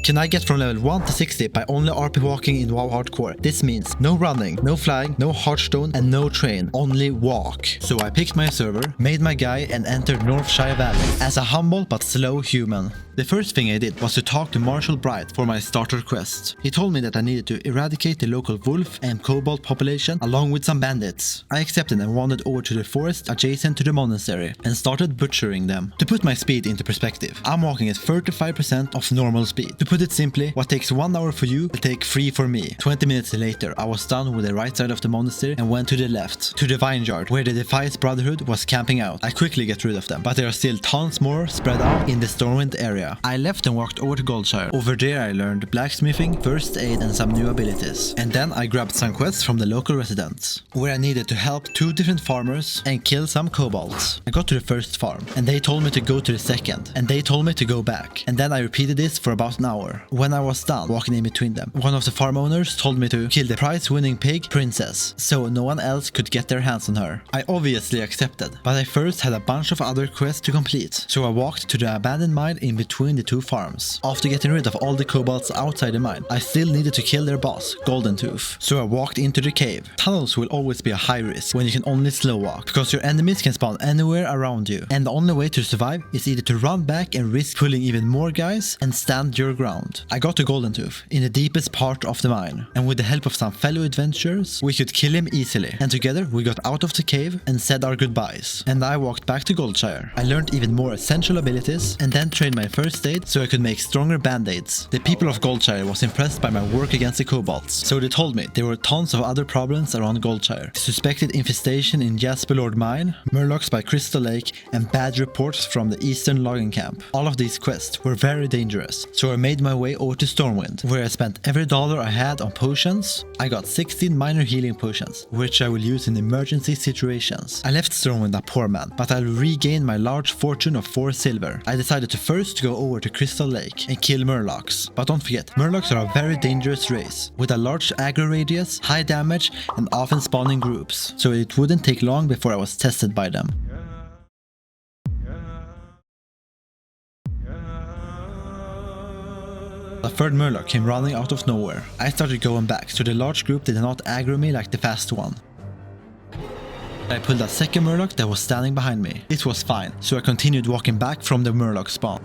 Can I get from level 1 to 60 by only RP walking in WoW Hardcore? This means no running, no flying, no hearthstone, and no train, only walk. So I picked my server, made my guy, and entered Northshire Valley as a humble but slow human. The first thing I did was to talk to Marshall Bright for my starter quest. He told me that I needed to eradicate the local wolf and kobold population along with some bandits. I accepted and wandered over to the forest adjacent to the monastery and started butchering them. To put my speed into perspective, I'm walking at 35% of normal speed. To put it simply, what takes 1 hour for you will take 3 for me. 20 minutes later, I was done with the right side of the monastery and went to the left, to the vineyard where the Defiance Brotherhood was camping out. I quickly get rid of them, but there are still tons more spread out in the Stormwind area. I left and walked over to Goldshire. Over there I learned blacksmithing, first aid and some new abilities. And then I grabbed some quests from the local residents, where I needed to help 2 different farmers and kill some kobolds. I got to the first farm, and they told me to go to the second, and they told me to go back. And then I repeated this for about an hour. When I was done walking in between them, one of the farm owners told me to kill the prize-winning pig, Princess, so no one else could get their hands on her. I obviously accepted, but I first had a bunch of other quests to complete, so I walked to the abandoned mine in between the 2 farms. After getting rid of all the kobolds outside the mine, I still needed to kill their boss, Golden Tooth, so I walked into the cave. Tunnels will always be a high risk when you can only slow walk, because your enemies can spawn anywhere around you, and the only way to survive is either to run back and risk pulling even more guys and stand your ground. I got to Golden Tooth in the deepest part of the mine, and with the help of some fellow adventurers, we could kill him easily, and together we got out of the cave and said our goodbyes. And I walked back to Goldshire. I learned even more essential abilities and then trained my first aid so I could make stronger band-aids. The people of Goldshire was impressed by my work against the kobolds, so they told me there were tons of other problems around Goldshire. Suspected infestation in Jasperlord Mine, murlocs by Crystal Lake, and bad reports from the eastern logging camp. All of these quests were very dangerous, so I made my way over to Stormwind, where I spent every dollar I had on potions. I got 16 minor healing potions, which I will use in emergency situations. I left Stormwind a poor man, but I'll regain my large fortune of 4 silver. I decided to first go over to Crystal Lake and kill murlocs. But don't forget, murlocs are a very dangerous race, with a large aggro radius, high damage, and often spawning groups, so it wouldn't take long before I was tested by them. A third murloc came running out of nowhere. I started going back, so the large group did not aggro me like the fast one. I pulled a second murloc that was standing behind me. This was fine, so I continued walking back from the murloc spawn.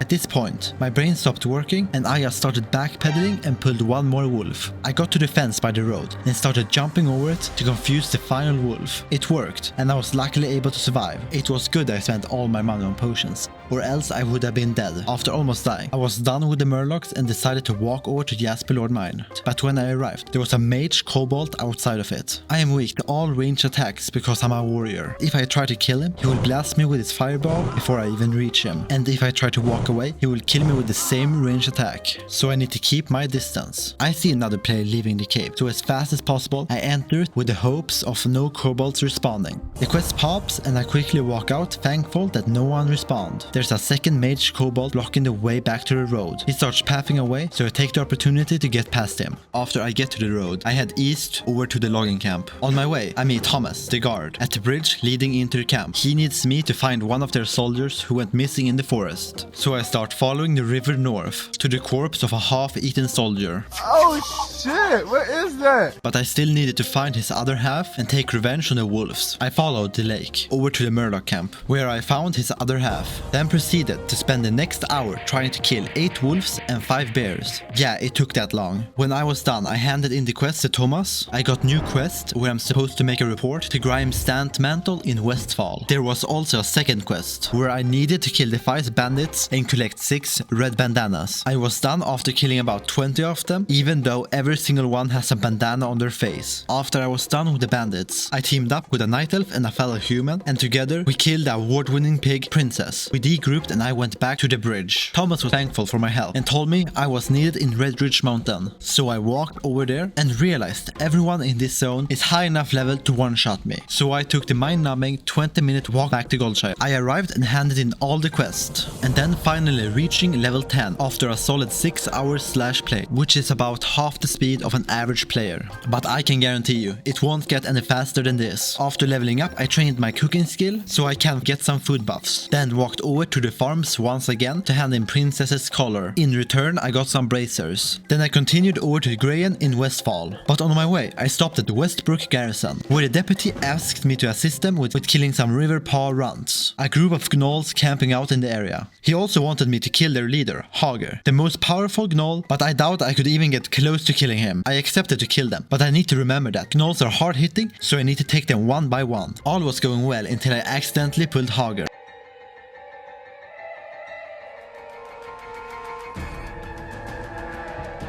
At this point, my brain stopped working and I just started backpedaling and pulled one more wolf. I got to the fence by the road and started jumping over it to confuse the final wolf. It worked, and I was luckily able to survive. It was good I spent all my money on potions, or else I would have been dead. After almost dying, I was done with the murlocs and decided to walk over to Jasperlord Mine. But when I arrived, there was a mage kobold outside of it. I am weak to all ranged attacks because I'm a warrior. If I try to kill him, he will blast me with his fireball before I even reach him. And if I try to walk away, he will kill me with the same range attack. So I need to keep my distance. I see another player leaving the cave, so as fast as possible I enter it with the hopes of no kobolds responding. The quest pops and I quickly walk out, thankful that no one responded. There's a second mage kobold blocking the way back to the road. He starts pathing away, so I take the opportunity to get past him. After I get to the road, I head east over to the logging camp. On my way, I meet Thomas, the guard, at the bridge leading into the camp. He needs me to find one of their soldiers who went missing in the forest. So I start following the river north to the corpse of a half-eaten soldier. Oh shit, what is that? But I still needed to find his other half and take revenge on the wolves. I followed the lake over to the murloc camp, where I found his other half, then proceeded to spend the next hour trying to kill 8 wolves and 5 bears. Yeah, it took that long. When I was done, I handed in the quest to Thomas. I got new quest where I'm supposed to make a report to Grime's Stand Mantle in Westfall. There was also a second quest where I needed to kill the 5 bandits and collect 6 red bandanas. I was done after killing about 20 of them, even though every single one has a bandana on their face. After I was done with the bandits, I teamed up with a night elf and a fellow human, and together we killed the award-winning pig Princess. We degrouped and I went back to the bridge. Thomas was thankful for my help and told me I was needed in Red Ridge Mountain. So I walked over there and realized everyone in this zone is high enough level to one-shot me. So I took the mind-numbing 20-minute walk back to Goldshire. I arrived and handed in all the quests, and then finally reaching level 10 after a solid 6 hours slash play, which is about half the speed of an average player. But I can guarantee you, it won't get any faster than this. After leveling up, I trained my cooking skill so I can get some food buffs. Then walked over over to the farms once again to hand in Princess's collar. In return, I got some bracers. Then I continued over to Grayen in Westfall. But on my way, I stopped at the Westbrook garrison, where the deputy asked me to assist them with killing some river paw runts, a group of gnolls camping out in the area. He also wanted me to kill their leader, Hager, the most powerful gnoll, but I doubt I could even get close to killing him. I accepted to kill them, but I need to remember that gnolls are hard hitting, so I need to take them one by one. All was going well until I accidentally pulled Hager.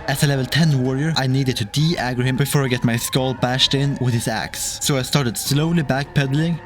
As a level 10 warrior, I needed to de-aggro him before I get my skull bashed in with his axe. So I started slowly backpedaling.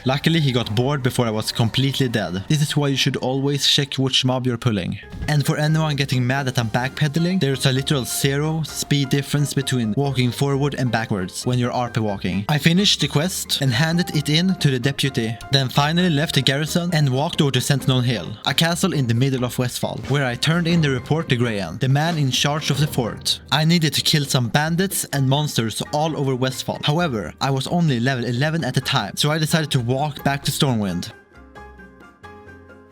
Luckily, he got bored before I was completely dead. This is why you should always check which mob you're pulling. And for anyone getting mad that I'm backpedaling, there's a literal 0 speed difference between walking forward and backwards when you're RP walking. I finished the quest and handed it in to the deputy, then finally left the garrison and walked over to Sentinel Hill, a castle in the middle of Westfall, where I turned in the report to Grayen, the man in charge of the fort. I needed to kill some bandits and monsters all over Westfall. However, I was only level 11 at the time, so I decided to walk back to Stormwind.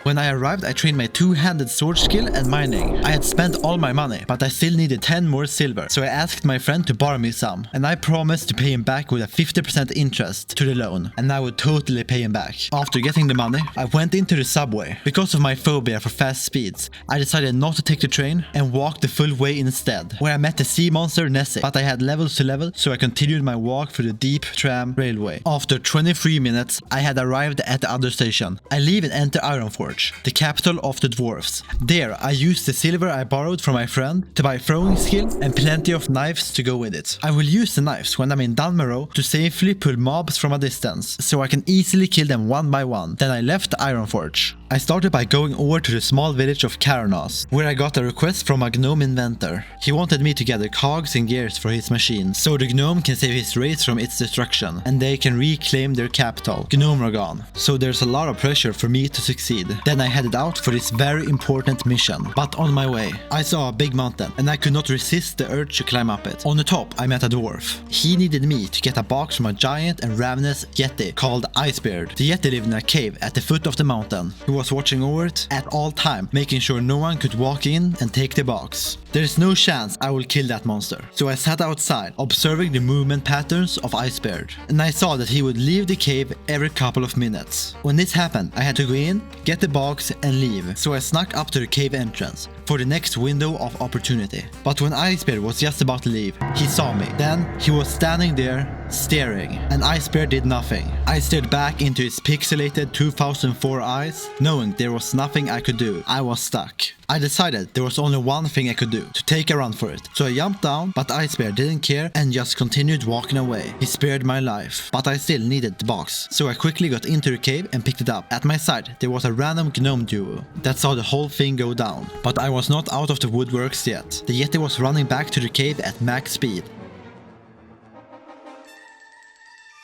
When I arrived, I trained my two-handed sword skill and mining. I had spent all my money, but I still needed 10 more silver, so I asked my friend to borrow me some, and I promised to pay him back with a 50% interest to the loan, and I would totally pay him back. After getting the money, I went into the subway. Because of my phobia for fast speeds, I decided not to take the train and walked the full way instead, where I met the sea monster Nessie, but I had levels to level, so I continued my walk through the deep tram railway. After 23 minutes, I had arrived at the other station. I leave and enter Ironforge, the capital of the dwarves. There, I used the silver I borrowed from my friend to buy throwing skill and plenty of knives to go with it. I will use the knives when I'm in Dunmerrow to safely pull mobs from a distance, so I can easily kill them one by one. Then I left Ironforge. I started by going over to the small village of Caranos, where I got a request from a gnome inventor. He wanted me to gather cogs and gears for his machine, so the gnome can save his race from its destruction, and they can reclaim their capital, Gnomeregan. So there's a lot of pressure for me to succeed. Then I headed out for this very important mission. But on my way, I saw a big mountain, and I could not resist the urge to climb up it. On the top, I met a dwarf. He needed me to get a box from a giant and ravenous Yeti called Icebeard. The Yeti lived in a cave at the foot of the mountain. He was watching over it at all time, making sure no one could walk in and take the box. There is no chance I will kill that monster. So I sat outside, observing the movement patterns of Icebeard, and I saw that he would leave the cave every couple of minutes. When this happened, I had to go in, get the box and leave. So I snuck up to the cave entrance for the next window of opportunity. But when Icebeard was just about to leave, he saw me. Then he was standing there, staring, and Icebeard did nothing. I stared back into his pixelated 2004 eyes, knowing there was nothing I could do. I was stuck. I decided there was only one thing I could do, to take a run for it. So I jumped down, but Icebeard didn't care and just continued walking away. He spared my life, but I still needed the box. So I quickly got into the cave and picked it up. At my side, there was a random gnome duo that saw the whole thing go down. But I was not out of the woodworks yet. The Yeti was running back to the cave at max speed.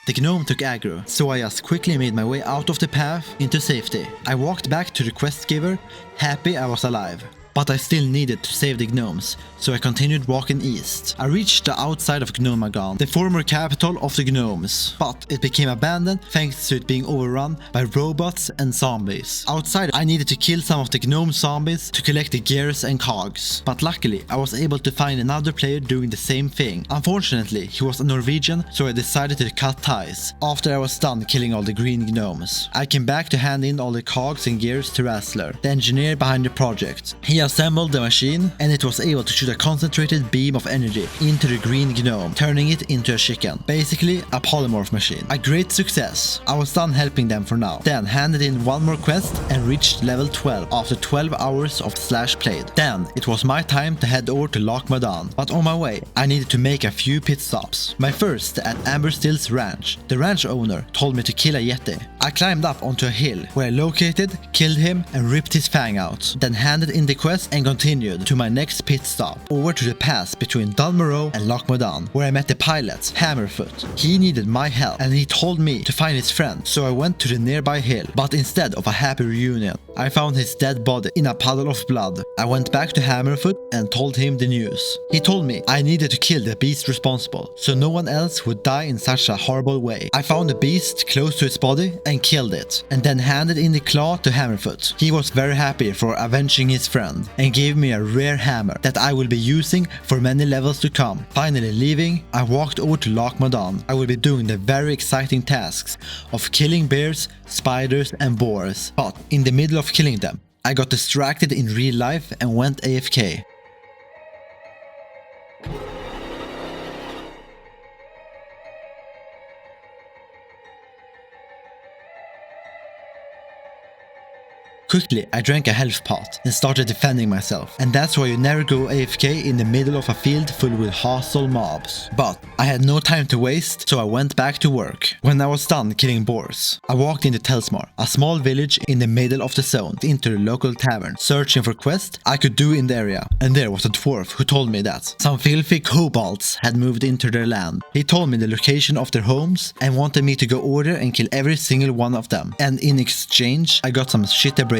The gnome took aggro, so I just quickly made my way out of the path into safety. I walked back to the quest giver, happy I was alive. But I still needed to save the gnomes, so I continued walking east. I reached the outside of Gnomeregan, the former capital of the gnomes, but it became abandoned thanks to it being overrun by robots and zombies. Outside, I needed to kill some of the gnome zombies to collect the gears and cogs, but luckily I was able to find another player doing the same thing. Unfortunately, he was a Norwegian, so I decided to cut ties. After I was done killing all the green gnomes, I came back to hand in all the cogs and gears to Rassler, the engineer behind the project. He assembled the machine, and it was able to shoot a concentrated beam of energy into the green gnome, turning it into a chicken. Basically, a polymorph machine. A great success. I was done helping them for now. Then handed in one more quest and reached level 12 after 12 hours of Slash played. Then it was my time to head over to Loch Madan. But on my way, I needed to make a few pit stops. My first at Amberstill's ranch. The ranch owner told me to kill a Yeti. I climbed up onto a hill where I located, killed him and ripped his fang out. Then handed in the quest quest and continued to my next pit stop, over to the pass between Dalmoro and Lochmadan, where I met the pilot, Hammerfoot. He needed my help and he told me to find his friend, so I went to the nearby hill, but instead of a happy reunion, I found his dead body in a puddle of blood. I went back to Hammerfoot and told him the news. He told me I needed to kill the beast responsible, so no one else would die in such a horrible way. I found the beast close to its body and killed it, and then handed in the claw to Hammerfoot. He was very happy for avenging his friend, and gave me a rare hammer that I will be using for many levels to come. Finally leaving, I walked over to Lochmadan. I will be doing the very exciting tasks of killing bears, spiders and boars, but in the middle of killing them, I got distracted in real life and went AFK. Quickly, I drank a health pot and started defending myself, and that's why you never go AFK in the middle of a field full with hostile mobs. But I had no time to waste, so I went back to work. When I was done killing boars, I walked into Telsmar, a small village in the middle of the zone, into the local tavern, searching for quests I could do in the area. And there was a dwarf who told me that some filthy kobolds had moved into their land. He told me the location of their homes and wanted me to go order and kill every single one of them. And in exchange, I got some shit bracers.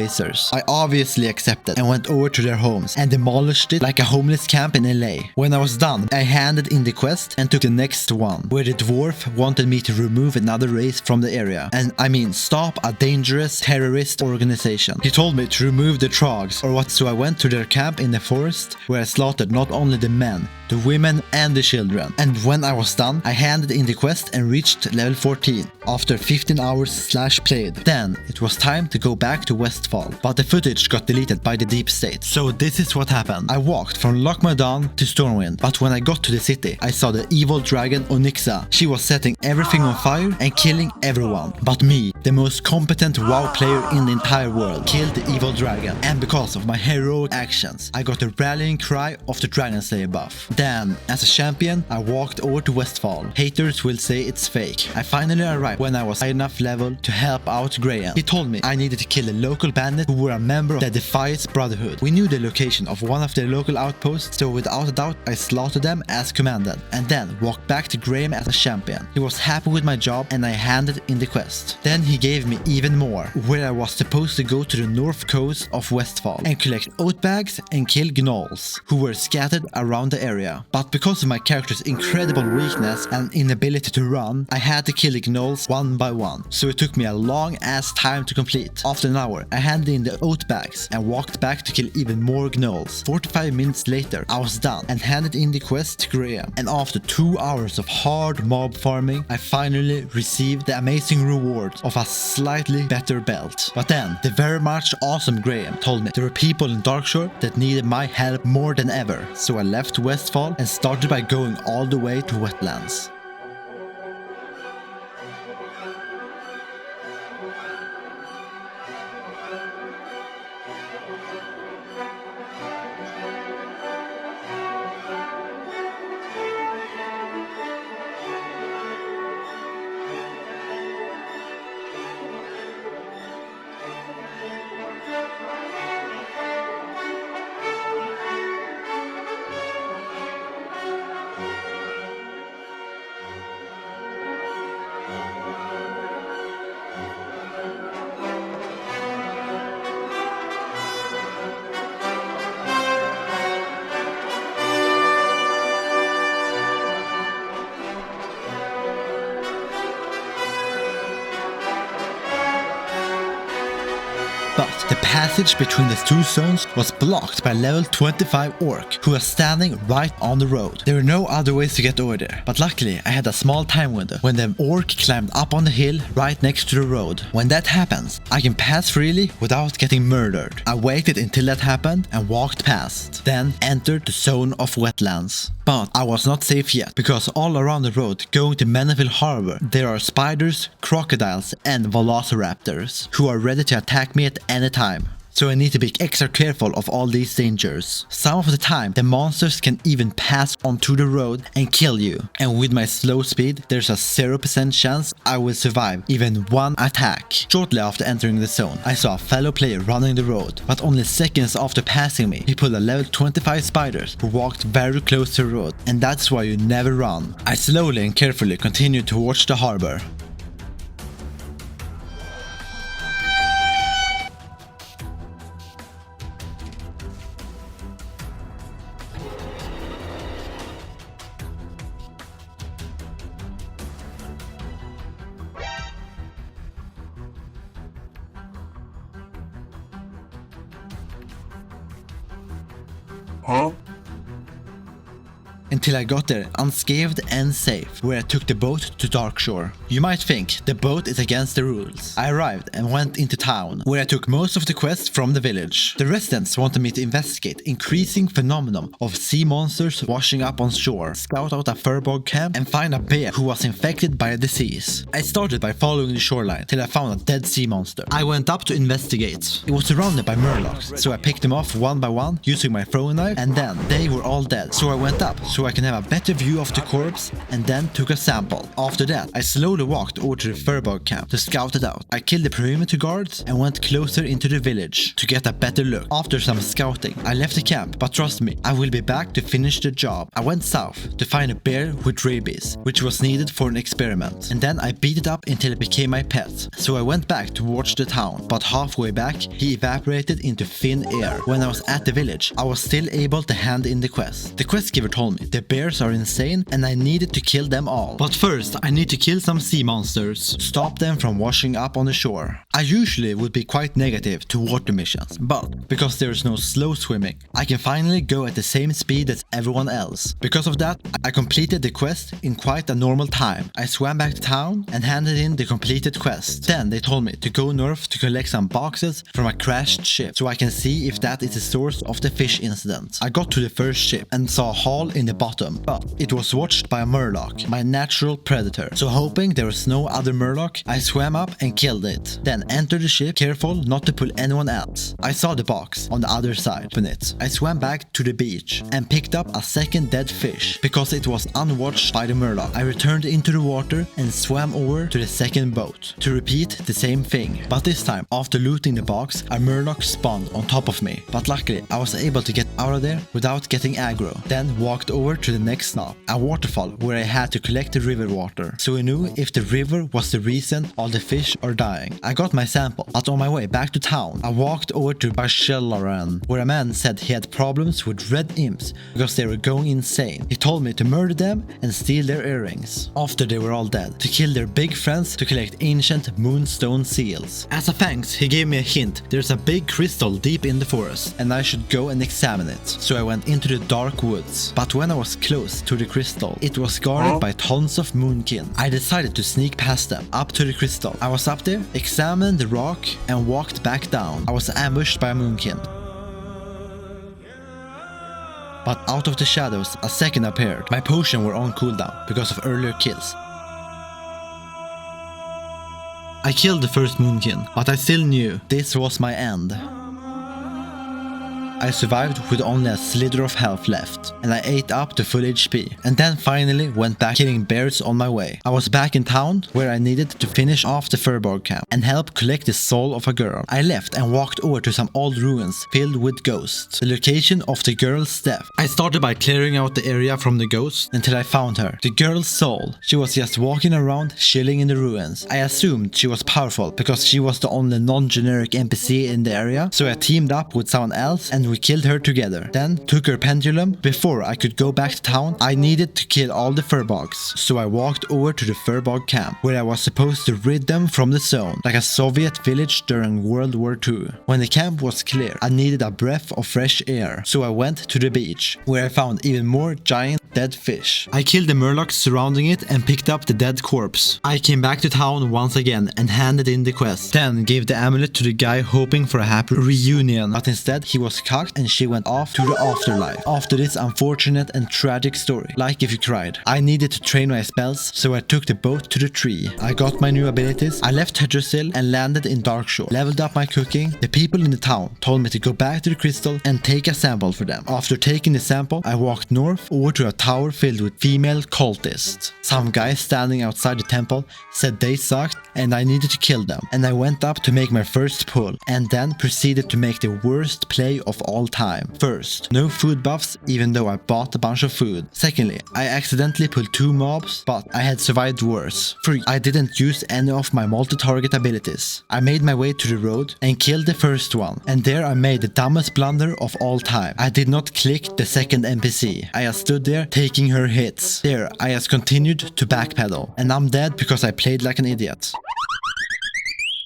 I obviously accepted and went over to their homes and demolished it like a homeless camp in LA. When I was done, I handed in the quest and took the next one, where the dwarf wanted me to remove another race from the area. And I mean, stop a dangerous terrorist organization. He told me to remove the trogs or what, so I went to their camp in the forest, where I slaughtered not only the men, the women and the children. And when I was done, I handed in the quest and reached level 14 after 15 hours played. Then it was time to go back to Westfall, but the footage got deleted by the deep state. So this is what happened. I walked from Lochmadan to Stormwind, but when I got to the city, I saw the evil dragon Onyxa. She was setting everything on fire and killing everyone. But me, the most competent WoW player in the entire world, killed the evil dragon. And because of my heroic actions, I got the rallying cry of the Dragon Slayer buff. Then, as a champion, I walked over to Westfall. Haters will say it's fake. I finally arrived when I was high enough level to help out Graham. He told me I needed to kill a local bandit who were a member of the Defiance Brotherhood. We knew the location of one of their local outposts, so without a doubt I slaughtered them as commanded, and then walked back to Graham as a champion. He was happy with my job and I handed in the quest. Then he gave me even more, where I was supposed to go to the north coast of Westfall and collect oat bags and kill gnolls, who were scattered around the area. But because of my character's incredible weakness and inability to run, I had to kill the gnolls one by one, so it took me a long ass time to complete. After an hour, I handed in the oat bags and walked back to kill even more gnolls. 45 minutes later, I was done and handed in the quest to Graham, and after 2 hours of hard mob farming, I finally received the amazing reward of a slightly better belt. But then, the very much awesome Graham told me there were people in Darkshore that needed my help more than ever, so I left Westfall and started by going all the way to Wetlands. But the passage between the two zones was blocked by level 25 orc who was standing right on the road. There were no other ways to get over there, but luckily I had a small time window when the orc climbed up on the hill right next to the road. When that happens, I can pass freely without getting murdered. I waited until that happened and walked past, then entered the zone of wetlands. But I was not safe yet, because all around the road going to Meneville Harbor there are spiders, crocodiles and velociraptors who are ready to attack me at any time. so I need to be extra careful of all these dangers. Some of the time, the monsters can even pass onto the road and kill you. And with my slow speed, there's a 0% chance I will survive even one attack. Shortly after entering the zone, I saw a fellow player running the road, but only seconds after passing me, he pulled a level 25 spiders who walked very close to the road, and that's why you never run. I slowly and carefully continued towards the harbor. Huh? Until I got there unscathed and safe, where I took the boat to Darkshore. You might think the boat is against the rules. I arrived and went into town, where I took most of the quests from the village. The residents wanted me to investigate increasing phenomenon of sea monsters washing up on shore, scout out a furbog camp, and find a bear who was infected by a disease. I started by following the shoreline till I found a dead sea monster. I went up to investigate. It was surrounded by murlocs, so I picked them off one by one using my throwing knife, and then they were all dead. So I went up so I can have a better view of the corpse, and then took a sample. After that, I slowly walked over to the furbog camp to scout it out. I killed the perimeter guards and went closer into the village to get a better look. After some scouting, I left the camp, but trust me, I will be back to finish the job. I went south to find a bear with rabies, which was needed for an experiment, and then I beat it up until it became my pet. So I went back towards the town, but halfway back, he evaporated into thin air. When I was at the village, I was still able to hand in the quest. The quest giver told me the bears are insane and I needed to kill them all. But first, I need to kill some sea monsters, stop them from washing up on the shore. I usually would be quite negative to water missions, but because there is no slow swimming, I can finally go at the same speed as everyone else. Because of that, I completed the quest in quite a normal time. I swam back to town and handed in the completed quest. Then they told me to go north to collect some boxes from a crashed ship, so I can see if that is the source of the fish incident. I got to the first ship and saw a hole in the bottom, but it was watched by a murloc, my natural predator. So hoping there was no other murloc, I swam up and killed it. Then entered the ship, careful not to pull anyone else. I saw the box on the other side. Open it. I swam back to the beach and picked up a second dead fish because it was unwatched by the murloc. I returned into the water and swam over to the second boat to repeat the same thing. But this time, after looting the box, a murloc spawned on top of me. But luckily, I was able to get out of there without getting aggro. Then walked over to the next stop, a waterfall where I had to collect the river water, so I knew if the river was the reason all the fish are dying. I got my sample, but on my way back to town, I walked over to Barshellaran, where a man said he had problems with red imps because they were going insane. He told me to murder them and steal their earrings, after they were all dead, to kill their big friends to collect ancient moonstone seals. As a thanks, he gave me a hint. There's a big crystal deep in the forest, and I should go and examine it. So I went into the dark woods, but when I was close to the crystal, it was guarded by tons of moonkin. I decided to sneak past them, up to the crystal. I was up there, examined the rock, and walked back down. I was ambushed by a moonkin. But out of the shadows, a second appeared. My potion were on cooldown because of earlier kills. I killed the first moonkin, but I still knew this was my end. I survived with only a slither of health left, and I ate up to full HP, and then finally went back killing bears on my way. I was back in town, where I needed to finish off the furbog camp and help collect the soul of a girl. I left and walked over to some old ruins filled with ghosts, the location of the girl's death. I started by clearing out the area from the ghosts until I found her, the girl's soul. She was just walking around chilling in the ruins. I assumed she was powerful because she was the only non-generic NPC in the area, so I teamed up with someone else and we killed her together. Then took her pendulum. Before I could go back to town, I needed to kill all the furbogs, so I walked over to the furbog camp, where I was supposed to rid them from the zone, like a Soviet village during World War II. When the camp was clear, I needed a breath of fresh air, so I went to the beach, where I found even more giant dead fish. I killed the murlocs surrounding it and picked up the dead corpse. I came back to town once again and handed in the quest. Then gave the amulet to the guy hoping for a happy reunion, but instead he was cocked and she went off to the afterlife. After this unfortunate and tragic story, like if you cried, I needed to train my spells, so I took the boat to the tree. I got my new abilities, I left Hedgersill and landed in Darkshore, leveled up my cooking. The people in the town told me to go back to the crystal and take a sample for them. After taking the sample, I walked north over to a tower filled with female cultists. Some guys standing outside the temple said they sucked and I needed to kill them, and I went up to make my first pull and then proceeded to make the worst play of all time. First, no food buffs even though I bought a bunch of food. Secondly, I accidentally pulled 2 mobs, but I had survived worse. 3. I didn't use any of my multi-target abilities. I made my way to the road and killed the first one, and there I made the dumbest blunder of all time. I did not click the second NPC. I just stood there taking her hits. There, I just continued to backpedal, and I'm dead because I played like an idiot.